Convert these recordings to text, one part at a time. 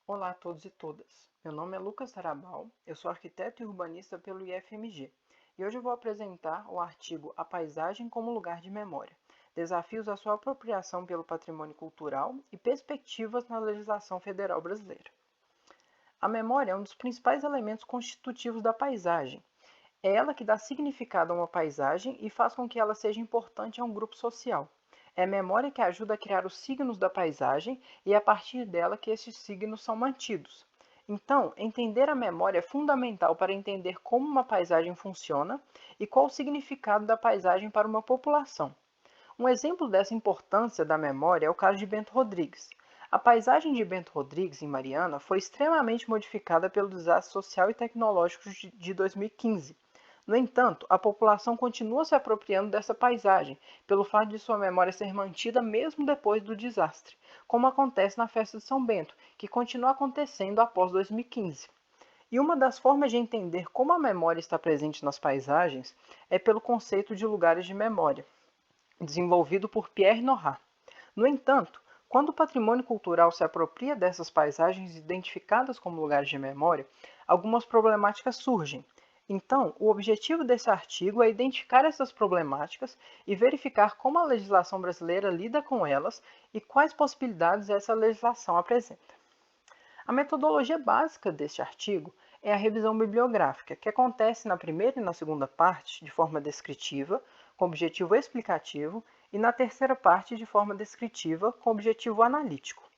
Olá a todos e todas. Meu nome é Lucas Tarabal, eu sou arquiteto e urbanista pelo IFMG e hoje eu vou apresentar o artigo A Paisagem como Lugar de Memória, desafios à sua apropriação pelo patrimônio cultural e perspectivas na legislação federal brasileira. A memória é um dos principais elementos constitutivos da paisagem. É ela que dá significado a uma paisagem e faz com que ela seja importante a um grupo social. É a memória que ajuda a criar os signos da paisagem e é a partir dela que estes signos são mantidos. Então, entender a memória é fundamental para entender como uma paisagem funciona e qual o significado da paisagem para uma população. Um exemplo dessa importância da memória é o caso de Bento Rodrigues. A paisagem de Bento Rodrigues, em Mariana, foi extremamente modificada pelo desastre social e tecnológico de 2015. No entanto, a população continua se apropriando dessa paisagem, pelo fato de sua memória ser mantida mesmo depois do desastre, como acontece na festa de São Bento, que continua acontecendo após 2015. E uma das formas de entender como a memória está presente nas paisagens é pelo conceito de lugares de memória, desenvolvido por Pierre Nora. No entanto, quando o patrimônio cultural se apropria dessas paisagens identificadas como lugares de memória, algumas problemáticas surgem. Então, o objetivo desse artigo é identificar essas problemáticas e verificar como a legislação brasileira lida com elas e quais possibilidades essa legislação apresenta. A metodologia básica deste artigo é a revisão bibliográfica, que acontece na primeira e na segunda parte de forma descritiva, com objetivo explicativo, e na terceira parte de forma descritiva, com objetivo analítico.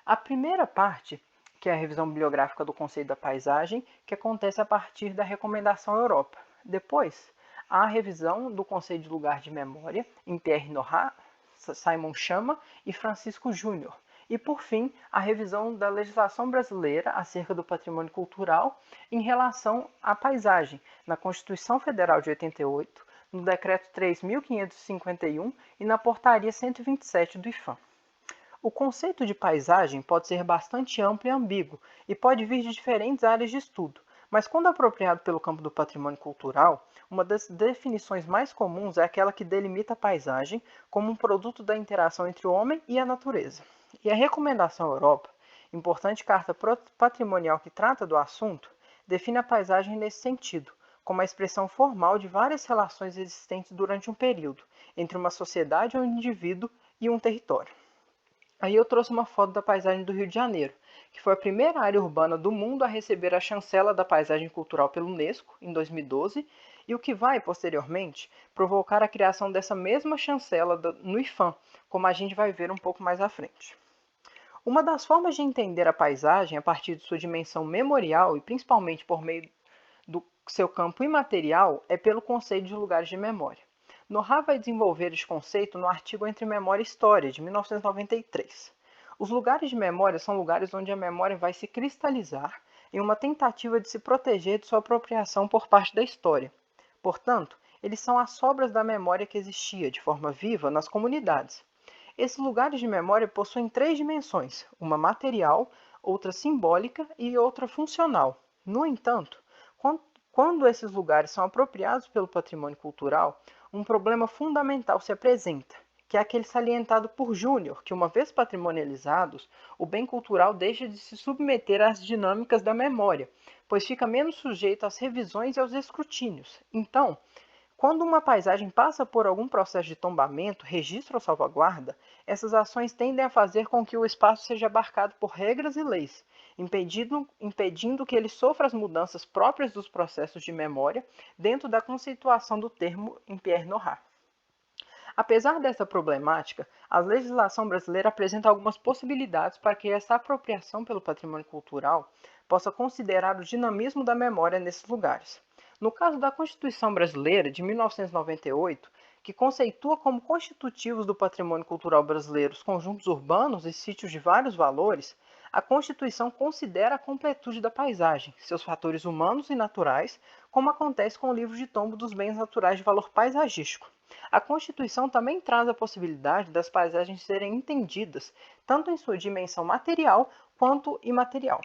A primeira parte, que é a revisão bibliográfica do conceito da paisagem, que acontece a partir da recomendação Europa. Depois, há a revisão do conceito de lugar de memória, em Pierre Nora, Simon Chama e Francisco Júnior. E, por fim, a revisão da legislação brasileira acerca do patrimônio cultural em relação à paisagem, na Constituição Federal de 88, no Decreto 3.551 e na Portaria 127 do IFAM. O conceito de paisagem pode ser bastante amplo e ambíguo e pode vir de diferentes áreas de estudo, mas quando apropriado pelo campo do patrimônio cultural, uma das definições mais comuns é aquela que delimita a paisagem como um produto da interação entre o homem e a natureza. E a Recomendação Europa, importante carta patrimonial que trata do assunto, define a paisagem nesse sentido, como a expressão formal de várias relações existentes durante um período, entre uma sociedade ou um indivíduo e um território. Aí eu trouxe uma foto da paisagem do Rio de Janeiro, que foi a primeira área urbana do mundo a receber a chancela da paisagem cultural pela Unesco, em 2012, e o que vai, posteriormente, provocar a criação dessa mesma chancela no IFAM, como a gente vai ver um pouco mais à frente. Uma das formas de entender a paisagem a partir de sua dimensão memorial e principalmente por meio do seu campo imaterial é pelo conceito de lugares de memória. Nora vai desenvolver este conceito no artigo Entre Memória e História, de 1993. Os lugares de memória são lugares onde a memória vai se cristalizar em uma tentativa de se proteger de sua apropriação por parte da história. Portanto, eles são as sobras da memória que existia de forma viva nas comunidades. Esses lugares de memória possuem três dimensões: uma material, outra simbólica e outra funcional. No entanto, quando esses lugares são apropriados pelo patrimônio cultural, um problema fundamental se apresenta, que é aquele salientado por Júnior, que uma vez patrimonializados, o bem cultural deixa de se submeter às dinâmicas da memória, pois fica menos sujeito às revisões e aos escrutínios. Então, quando uma paisagem passa por algum processo de tombamento, registro ou salvaguarda, essas ações tendem a fazer com que o espaço seja abarcado por regras e leis, impedindo que ele sofra as mudanças próprias dos processos de memória dentro da conceituação do termo em Pierre Nora. Apesar dessa problemática, a legislação brasileira apresenta algumas possibilidades para que essa apropriação pelo patrimônio cultural possa considerar o dinamismo da memória nesses lugares. No caso da Constituição Brasileira, de 1998, que conceitua como constitutivos do patrimônio cultural brasileiro os conjuntos urbanos e sítios de vários valores, a Constituição considera a completude da paisagem, seus fatores humanos e naturais, como acontece com o livro de tombo dos bens naturais de valor paisagístico. A Constituição também traz a possibilidade das paisagens serem entendidas tanto em sua dimensão material quanto imaterial.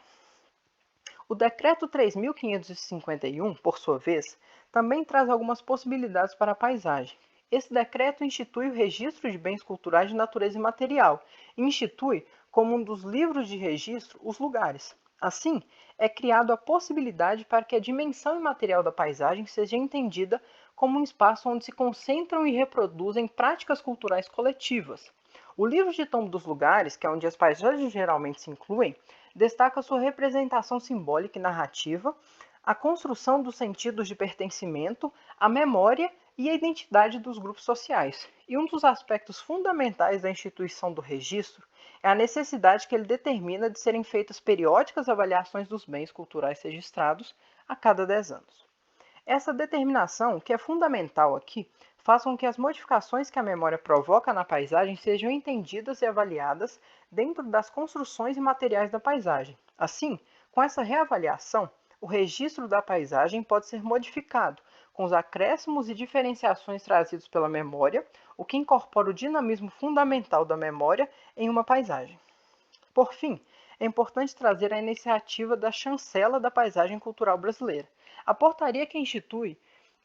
O Decreto 3.551, por sua vez, também traz algumas possibilidades para a paisagem. Esse decreto institui o registro de bens culturais de natureza imaterial e institui como um dos livros de registro, os lugares. Assim, é criado a possibilidade para que a dimensão imaterial da paisagem seja entendida como um espaço onde se concentram e reproduzem práticas culturais coletivas. O livro de Tombo dos Lugares, que é onde as paisagens geralmente se incluem, destaca sua representação simbólica e narrativa, a construção dos sentidos de pertencimento, a memória e a identidade dos grupos sociais. E um dos aspectos fundamentais da instituição do registro é a necessidade que ele determina de serem feitas periódicas avaliações dos bens culturais registrados a cada 10 anos. Essa determinação, que é fundamental aqui, faz com que as modificações que a memória provoca na paisagem sejam entendidas e avaliadas dentro das construções e materiais da paisagem. Assim, com essa reavaliação, o registro da paisagem pode ser modificado, com os acréscimos e diferenciações trazidos pela memória, o que incorpora o dinamismo fundamental da memória em uma paisagem. Por fim, é importante trazer a iniciativa da Chancela da Paisagem Cultural Brasileira. A portaria que institui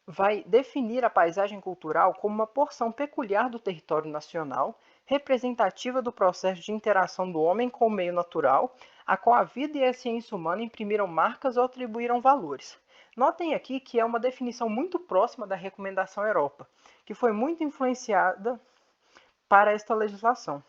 vai definir a paisagem cultural como uma porção peculiar do território nacional, representativa do processo de interação do homem com o meio natural, a qual a vida e a ciência humana imprimiram marcas ou atribuíram valores. Notem aqui que é uma definição muito próxima da Recomendação Europa, que foi muito influenciada para esta legislação.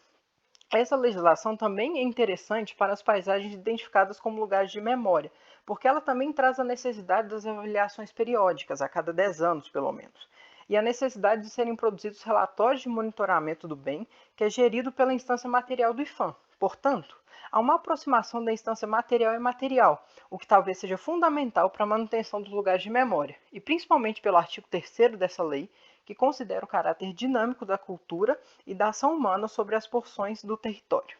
Essa legislação também é interessante para as paisagens identificadas como lugares de memória, porque ela também traz a necessidade das avaliações periódicas, a cada 10 anos pelo menos, e a necessidade de serem produzidos relatórios de monitoramento do bem, que é gerido pela instância material do IPHAN. Portanto, há uma aproximação da instância material e imaterial, o que talvez seja fundamental para a manutenção dos lugares de memória, e principalmente pelo artigo 3º dessa lei, que considera o caráter dinâmico da cultura e da ação humana sobre as porções do território.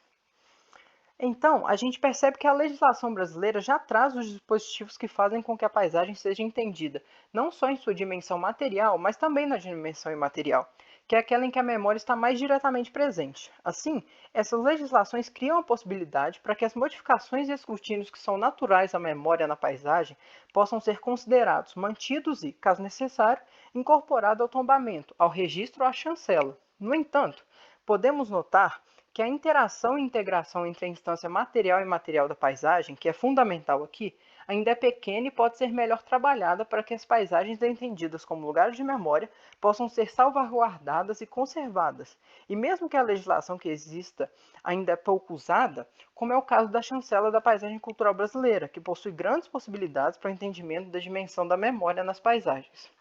Então, a gente percebe que a legislação brasileira já traz os dispositivos que fazem com que a paisagem seja entendida, não só em sua dimensão material, mas também na dimensão imaterial, que é aquela em que a memória está mais diretamente presente. Assim, essas legislações criam a possibilidade para que as modificações e escrutínios que são naturais à memória na paisagem possam ser considerados, mantidos e, caso necessário, incorporados ao tombamento, ao registro ou à chancela. No entanto, podemos notar que a interação e integração entre a instância material e imaterial da paisagem, que é fundamental aqui, ainda é pequena e pode ser melhor trabalhada para que as paisagens entendidas como lugares de memória possam ser salvaguardadas e conservadas. E mesmo que a legislação que exista ainda é pouco usada, como é o caso da Chancela da Paisagem Cultural Brasileira, que possui grandes possibilidades para o entendimento da dimensão da memória nas paisagens.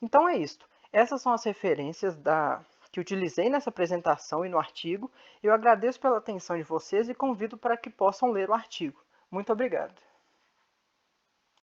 Então é isto. Essas são as referências que utilizei nessa apresentação e no artigo. Eu agradeço pela atenção de vocês e convido para que possam ler o artigo. Muito obrigado.